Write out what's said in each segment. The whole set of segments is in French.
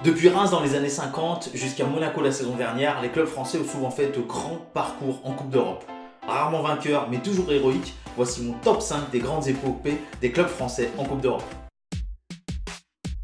Depuis Reims dans les années 50 jusqu'à Monaco la saison dernière, les clubs français ont souvent fait de grands parcours en Coupe d'Europe. Rarement vainqueurs, mais toujours héroïques, voici mon top 5 des grandes épopées des clubs français en Coupe d'Europe.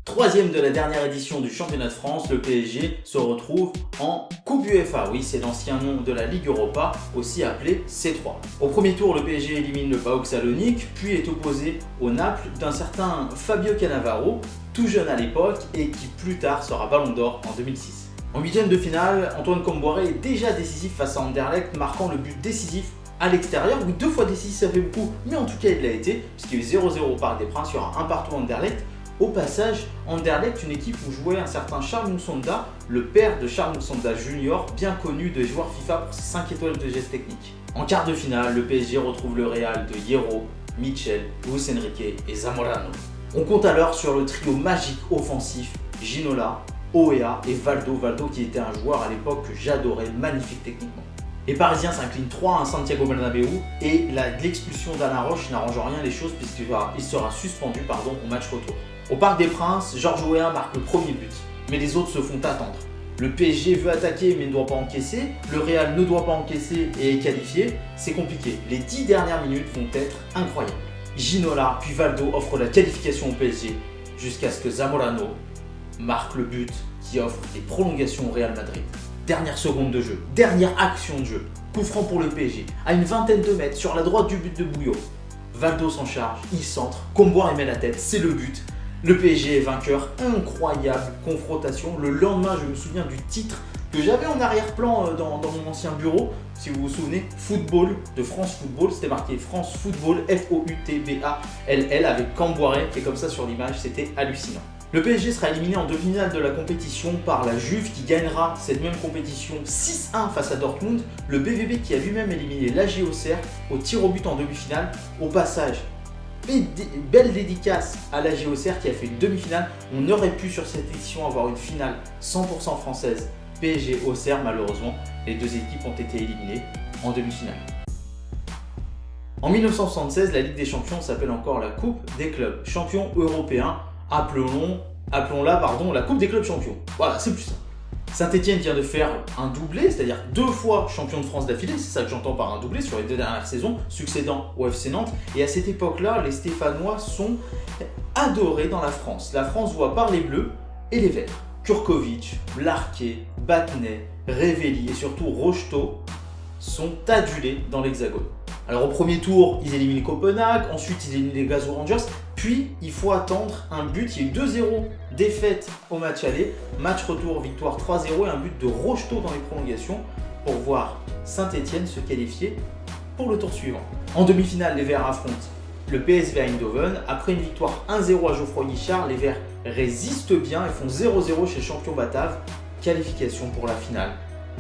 Troisième de la dernière édition du championnat de France, le PSG se retrouve en Coupe UEFA. Oui, c'est l'ancien nom de la Ligue Europa, aussi appelée C3. Au premier tour, le PSG élimine le PAOK Salonique, puis est opposé au Naples d'un certain Fabio Cannavaro, tout jeune à l'époque et qui plus tard sera Ballon d'Or en 2006. En huitième de finale, Antoine Kombouaré est déjà décisif face à Anderlecht, marquant le but décisif à l'extérieur. Oui, deux fois décisif, ça fait beaucoup, mais en tout cas il l'a été, puisqu'il y a eu 0-0 au Parc des Princes, il y aura un partout à Anderlecht. Au passage, Anderlecht, une équipe où jouait un certain Charles Moussonda, le père de Charles Moussonda Junior, bien connu des joueurs FIFA pour ses 5 étoiles de gestes techniques. En quart de finale, le PSG retrouve le Real de Hierro, Mitchell, Luis Enrique et Zamorano. On compte alors sur le trio magique offensif Ginola, Oea et Valdo. Valdo qui était un joueur à l'époque que j'adorais, magnifique techniquement. Les Parisiens s'inclinent 3 à Santiago Bernabéu et l'expulsion d'Alain Roche n'arrange rien les choses puisqu'il sera suspendu au match retour. Au Parc des Princes, Georges Weah marque le premier but, mais les autres se font attendre. Le PSG veut attaquer mais ne doit pas encaisser, le Real ne doit pas encaisser et est qualifié, c'est compliqué. Les 10 dernières minutes vont être incroyables. Ginola puis Valdo offrent la qualification au PSG jusqu'à ce que Zamorano marque le but qui offre les prolongations au Real Madrid. Dernière seconde de jeu, dernière action de jeu, coup franc pour le PSG, à une vingtaine de mètres sur la droite du but de Bouillot. Valdo s'en charge, il centre, Kombouaré met la tête, c'est le but. Le PSG est vainqueur, incroyable confrontation. Le lendemain, je me souviens du titre que j'avais en arrière-plan dans mon ancien bureau, si vous vous souvenez, Football de France Football, c'était marqué France Football, F-O-U-T-B-A-L-L avec Kombouaré qui est comme ça sur l'image, c'était hallucinant. Le PSG sera éliminé en demi-finale de la compétition par la Juve qui gagnera cette même compétition 6-1 face à Dortmund. Le BVB qui a lui-même éliminé l'AG Auxerre au tir au but en demi-finale. Au passage, belle dédicace à l'AG Auxerre qui a fait une demi-finale. On aurait pu sur cette édition avoir une finale 100% française. PSG Auxerre, malheureusement, les deux équipes ont été éliminées en demi-finale. En 1976, la Ligue des Champions s'appelle encore la Coupe des clubs champions européens. Appelons-la la Coupe des clubs champions. Voilà, c'est plus ça. Saint-Etienne vient de faire un doublé, c'est-à-dire 2 fois champion de France d'affilée, c'est ça que j'entends par un doublé sur les 2 dernières saisons, succédant au FC Nantes. Et à cette époque-là, les Stéphanois sont adorés dans la France. La France voit par les bleus et les verts. Kurkovic, Larquet, Battenet, Révelli et surtout Rocheteau sont adulés dans l'Hexagone. Alors au premier tour, ils éliminent Copenhague, ensuite ils éliminent les Glasgow Rangers, puis il faut attendre un but, il y a eu 2-0 défaite au match aller, match retour, victoire 3-0 et un but de Rocheteau dans les prolongations pour voir Saint-Etienne se qualifier pour le tour suivant. En demi-finale, les Verts affrontent le PSV Eindhoven. Après une victoire 1-0 à Geoffroy Guichard, les Verts résistent bien et font 0-0 chez le champion batave, qualification pour la finale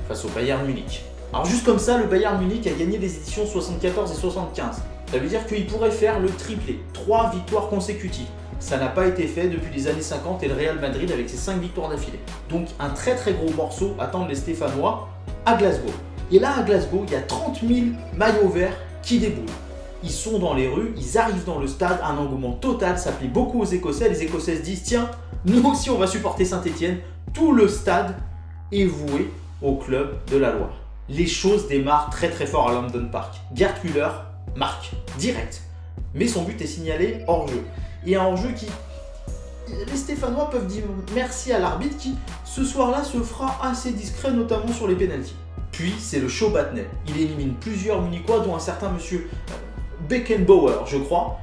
face au Bayern Munich. Alors juste comme ça, le Bayern Munich a gagné les éditions 74 et 75. Ça veut dire qu'il pourrait faire le triplé, 3 victoires consécutives. Ça n'a pas été fait depuis les années 50 et le Real Madrid avec ses 5 victoires d'affilée. Donc un très gros morceau attendent les Stéphanois à Glasgow. Et là à Glasgow, il y a 30 000 maillots verts qui déboulent. Ils sont dans les rues, ils arrivent dans le stade, un engouement total, ça plaît beaucoup aux Écossais. Les Écossais se disent tiens, nous aussi on va supporter Saint-Etienne. Tout le stade est voué au club de la Loire. Les choses démarrent très fort à London Park. Gerd Müller marque direct, mais son but est signalé hors-jeu. Et un hors-jeu qui, les Stéphanois peuvent dire merci à l'arbitre qui, ce soir-là, se fera assez discret, notamment sur les pénaltys. Puis c'est le show Battenet. Il élimine plusieurs Munichois, dont un certain monsieur Beckenbauer, je crois,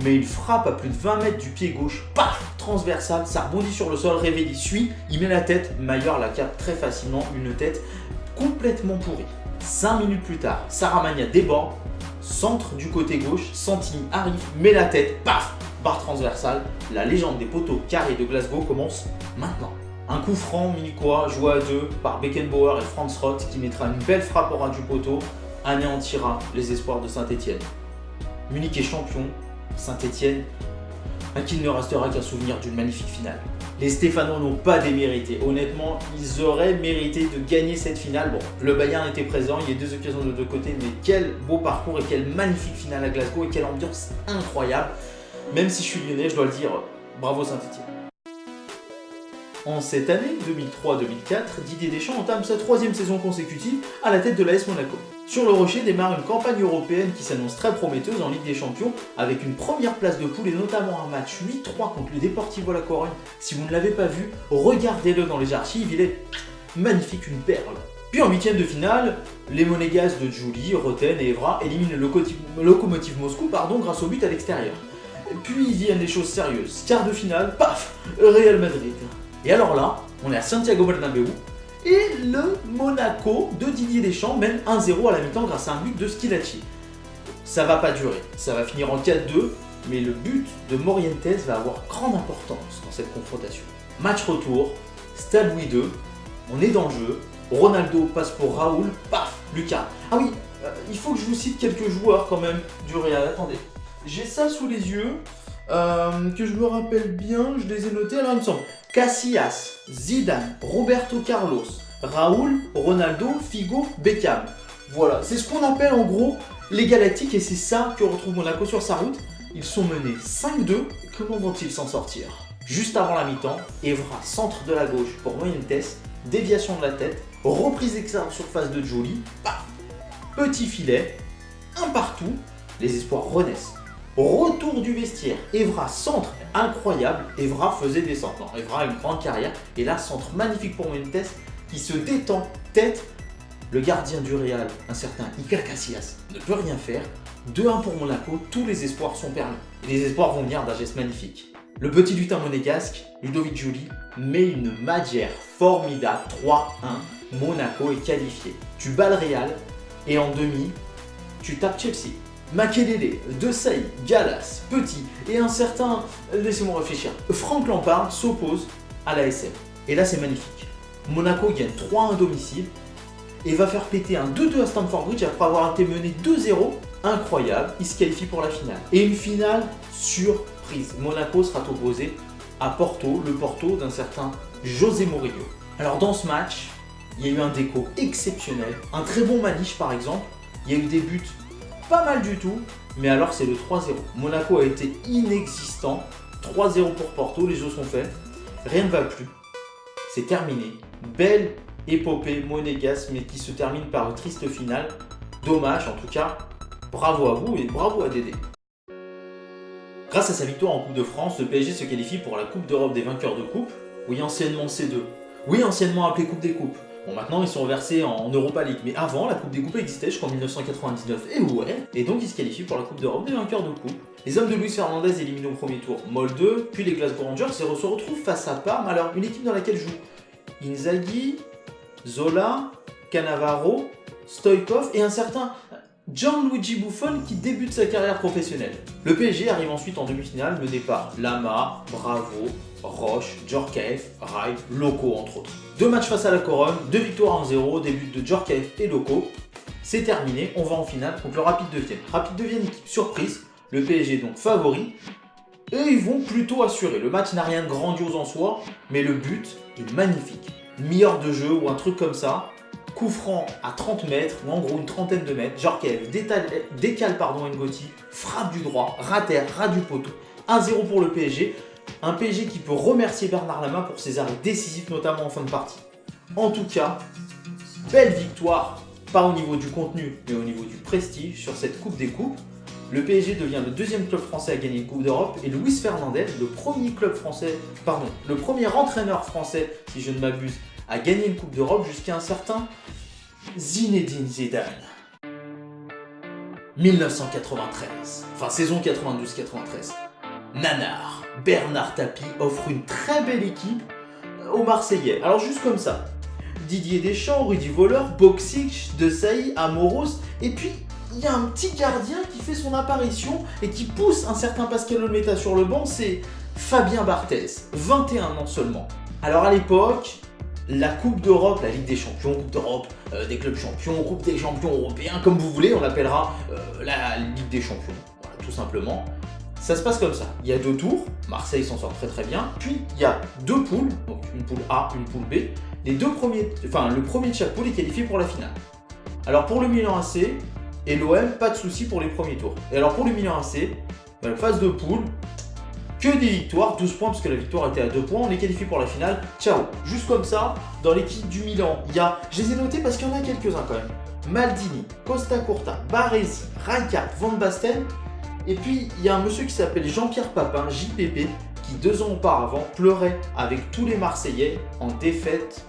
mais il frappe à plus de 20 mètres du pied gauche, paf, transversal, ça rebondit sur le sol, Révelli suit, il met la tête, Maillard la capte très facilement, une tête complètement pourrie. 5 minutes plus tard, Saramagna déborde, centre du côté gauche, Santini arrive, met la tête, paf, barre transversale. La légende des poteaux carrés de Glasgow commence maintenant. Un coup franc munichois joué à 2 par Beckenbauer et Franz Roth qui mettra une belle frappe au ras du poteau, anéantira les espoirs de Saint-Etienne. Munich est champion, Saint-Etienne, à qui il ne restera qu'un souvenir d'une magnifique finale. Les Stéphanois n'ont pas démérité. Honnêtement, ils auraient mérité de gagner cette finale. Bon, le Bayern était présent, il y a 2 occasions de 2 côtés, mais quel beau parcours et quelle magnifique finale à Glasgow et quelle ambiance incroyable. Même si je suis lyonnais, je dois le dire, bravo Saint-Etienne. En cette année 2003-2004, Didier Deschamps entame sa 3e saison consécutive à la tête de l'AS Monaco. Sur le Rocher démarre une campagne européenne qui s'annonce très prometteuse en Ligue des Champions avec une première place de poule et notamment un match 8-3 contre le Deportivo La Corogne. Si vous ne l'avez pas vu, regardez-le dans les archives, il est magnifique, une perle. Puis en 8e de finale, les Monégasques de Djouli, Roten et Evra éliminent le Lokomotiv Moscou grâce au but à l'extérieur. Puis viennent les choses sérieuses. Quart de finale, paf, Real Madrid. Et alors là, on est à Santiago Bernabéu et le Monaco de Didier Deschamps mène 1-0 à la mi-temps grâce à un but de Schillaci. Ça va pas durer, ça va finir en 4-2, mais le but de Morientes va avoir grande importance dans cette confrontation. Match retour, Stade Louis II, on est dans le jeu, Ronaldo passe pour Raoul, paf, Lucas. Ah oui, il faut que je vous cite quelques joueurs quand même du Real, attendez. J'ai ça sous les yeux, que je me rappelle bien, je les ai notés, alors il me semble. Casillas, Zidane, Roberto Carlos, Raoul, Ronaldo, Figo, Beckham. Voilà, c'est ce qu'on appelle en gros les Galactiques et c'est ça que retrouve Monaco sur sa route. Ils sont menés 5-2, comment vont-ils s'en sortir? Juste avant la mi-temps, Evra centre de la gauche pour Morientes, déviation de la tête, reprise d'extérieur surface de Djouli, paf, petit filet, un partout, les espoirs renaissent. Retour du vestiaire, Evra centre incroyable, Evra faisait des centres. Non, Evra a une grande carrière et là centre magnifique pour Morientes qui se détend tête. Le gardien du Real, un certain Iker Casillas, ne peut rien faire. 2-1 pour Monaco, tous les espoirs sont permis. Et les espoirs vont venir d'un geste magnifique. Le petit lutin monégasque, Ludovic Djouli, met une magière formidable, 3-1, Monaco est qualifié. Tu bats le Real et en demi, tu tapes Chelsea. Makelele, De Sailly, Gallas, Petit et un certain, laissez-moi réfléchir, Franck Lampard s'oppose à la SM. Et là c'est magnifique. Monaco gagne 3-1 à domicile et va faire péter un 2-2 à Stamford Bridge après avoir été mené 2-0. Incroyable, il se qualifie pour la finale. Et une finale surprise. Monaco sera opposé à Porto, le Porto d'un certain José Mourinho. Alors dans ce match, il y a eu un déco exceptionnel, un très bon Maniche par exemple, il y a eu des buts pas mal du tout, mais alors c'est le 3-0. Monaco a été inexistant, 3-0 pour Porto, les jeux sont faits, rien ne va plus, c'est terminé. Belle épopée monégasque, mais qui se termine par une triste finale. Dommage en tout cas, bravo à vous et bravo à Dédé. Grâce à sa victoire en Coupe de France, le PSG se qualifie pour la Coupe d'Europe des vainqueurs de coupe, oui anciennement C2, oui anciennement appelée Coupe des Coupes. Bon, maintenant ils sont versés en Europa League, mais avant la Coupe des Coupes existait jusqu'en 1999, et ouais, et donc ils se qualifient pour la Coupe d'Europe des vainqueurs de coupe. Les hommes de Luis Fernandez éliminent au premier tour Molde, puis les Glasgow Rangers se retrouvent face à Parme, alors une équipe dans laquelle jouent Inzaghi, Zola, Cannavaro, Stoïkov et un certain Gianluigi Buffon qui débute sa carrière professionnelle. Le PSG arrive ensuite en demi-finale mené par Lama, Bravo, Roche, Djorkaeff, Rai, Loco entre autres. 2 matchs face à la Corogne, 2 victoires 1-0, des buts de Djorkaeff et Loco. C'est terminé, on va en finale contre le Rapide de Vienne. Rapide de Vienne, équipe surprise, le PSG donc favori. Et ils vont plutôt assurer. Le match n'a rien de grandiose en soi, mais le but est magnifique. Meilleur de jeu ou un truc comme ça. Coup franc à 30 mètres, ou en gros une trentaine de mètres. Djorkaeff décale Ngoti, frappe du droit, rat du poteau. 1-0 pour le PSG. Un PSG qui peut remercier Bernard Lama pour ses arrêts décisifs, notamment en fin de partie. En tout cas, belle victoire, pas au niveau du contenu, mais au niveau du prestige sur cette Coupe des Coupes. Le PSG devient le 2e club français à gagner une Coupe d'Europe et Luis Fernandez, le premier entraîneur français, si je ne m'abuse, à gagner une Coupe d'Europe jusqu'à un certain Zinedine Zidane. 1993, enfin saison 92-93. Nanar, Bernard Tapie offre une très belle équipe aux Marseillais. Alors juste comme ça, Didier Deschamps, Rudi Völler, Boksic, De Sailly, Amoros, et puis il y a un petit gardien qui fait son apparition et qui pousse un certain Pascal Olmeta sur le banc, c'est Fabien Barthez, 21 ans seulement. Alors à l'époque, la Coupe d'Europe, la Ligue des Champions, Coupe d'Europe des clubs champions, Coupe des champions européens, comme vous voulez, on l'appellera la Ligue des Champions, voilà, tout simplement. Ça se passe comme ça, il y a 2 tours, Marseille s'en sort très très bien, puis il y a 2 poules, donc une poule A, une poule B, le premier de chaque poule est qualifié pour la finale. Alors pour le Milan AC et l'OM, pas de souci pour les premiers tours. Et alors pour le Milan AC, phase de poule, que des victoires, 12 points parce que la victoire était à 2 points, on est qualifié pour la finale, ciao. Juste comme ça, dans l'équipe du Milan, je les ai notés parce qu'il y en a quelques-uns quand même. Maldini, Costa Curta, Baresi, Rijkaard, Van Basten, et puis il y a un monsieur qui s'appelle Jean-Pierre Papin, JPP, qui 2 ans auparavant pleurait avec tous les Marseillais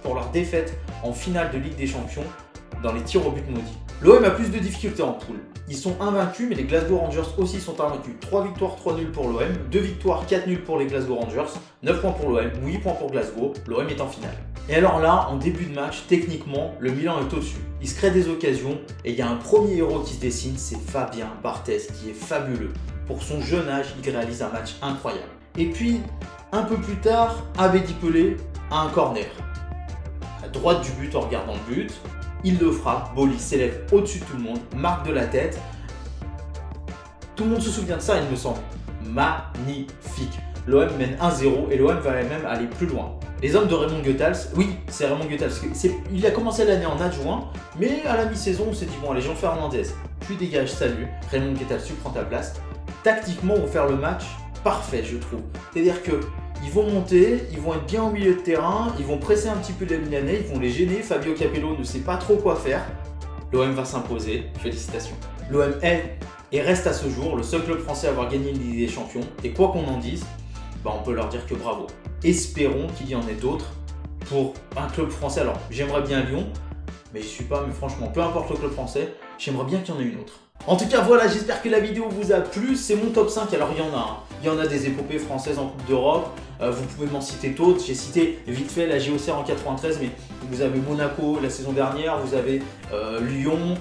pour leur défaite en finale de Ligue des Champions dans les tirs au but maudits. L'OM a plus de difficultés en poule. Ils sont invaincus, mais les Glasgow Rangers aussi sont invaincus. 3 victoires, 3 nuls pour l'OM, 2 victoires, 4 nuls pour les Glasgow Rangers, 9 points pour l'OM, 8 points pour Glasgow. L'OM est en finale. Et alors là, en début de match, techniquement, le Milan est au-dessus. Il se crée des occasions et il y a un premier héros qui se dessine, c'est Fabien Barthez, qui est fabuleux. Pour son jeune âge, il réalise un match incroyable. Et puis, un peu plus tard, Abedi Pelé a un corner. À droite du but en regardant le but, il le frappe, Boli s'élève au-dessus de tout le monde, marque de la tête. Tout le monde se souvient de ça, il me semble. Magnifique. L'OM mène 1-0 et l'OM va même aller plus loin. Les hommes de Raymond Goethals, oui, c'est Raymond Goethals. Il a commencé l'année en adjoint, mais à la mi-saison, on s'est dit, bon, allez, Jean Fernandez, tu dégages, salut. Raymond Goethals, tu prends ta place. Tactiquement, on va faire le match parfait, je trouve. C'est-à-dire qu'ils vont monter, ils vont être bien au milieu de terrain, ils vont presser un petit peu les Milanais, ils vont les gêner. Fabio Capello ne sait pas trop quoi faire. L'OM va s'imposer, félicitations. L'OM est et reste à ce jour le seul club français à avoir gagné une Ligue des Champions. Et quoi qu'on en dise, on peut leur dire que bravo. Espérons qu'il y en ait d'autres pour un club français. Alors, j'aimerais bien Lyon, mais je suis pas, mais franchement, peu importe le club français, j'aimerais bien qu'il y en ait une autre. En tout cas, voilà, j'espère que la vidéo vous a plu. C'est mon top 5, alors il y en a un. Il y en a des épopées françaises en Coupe d'Europe. Vous pouvez m'en citer d'autres. J'ai cité vite fait la JOCR en 93, mais vous avez Monaco la saison dernière, vous avez Lyon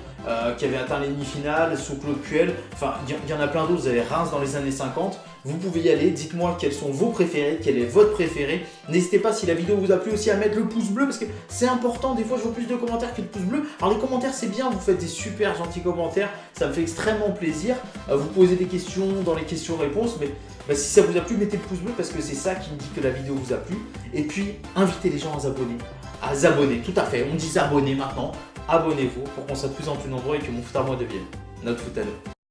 qui avait atteint les demi-finales sous Claude Puel. Enfin, il y en a plein d'autres. Vous avez Reims dans les années 50. Vous pouvez y aller. Dites-moi quels sont vos préférés, quel est votre préféré. N'hésitez pas, si la vidéo vous a plu, aussi à mettre le pouce bleu parce que c'est important. Des fois, je vois plus de commentaires que de pouces bleus. Alors, les commentaires, c'est bien. Vous faites des super gentils commentaires. Ça me fait extrêmement plaisir. Vous posez des questions dans les questions-réponses, mais si ça vous a plu, mettez le pouce bleu parce que c'est ça qui me dit que la vidéo vous a plu. Et puis, invitez les gens à s'abonner. À s'abonner, tout à fait. On dit s'abonner maintenant. Abonnez-vous pour qu'on soit de plus en plus nombreux et que mon foot à moi devienne notre foot à nous.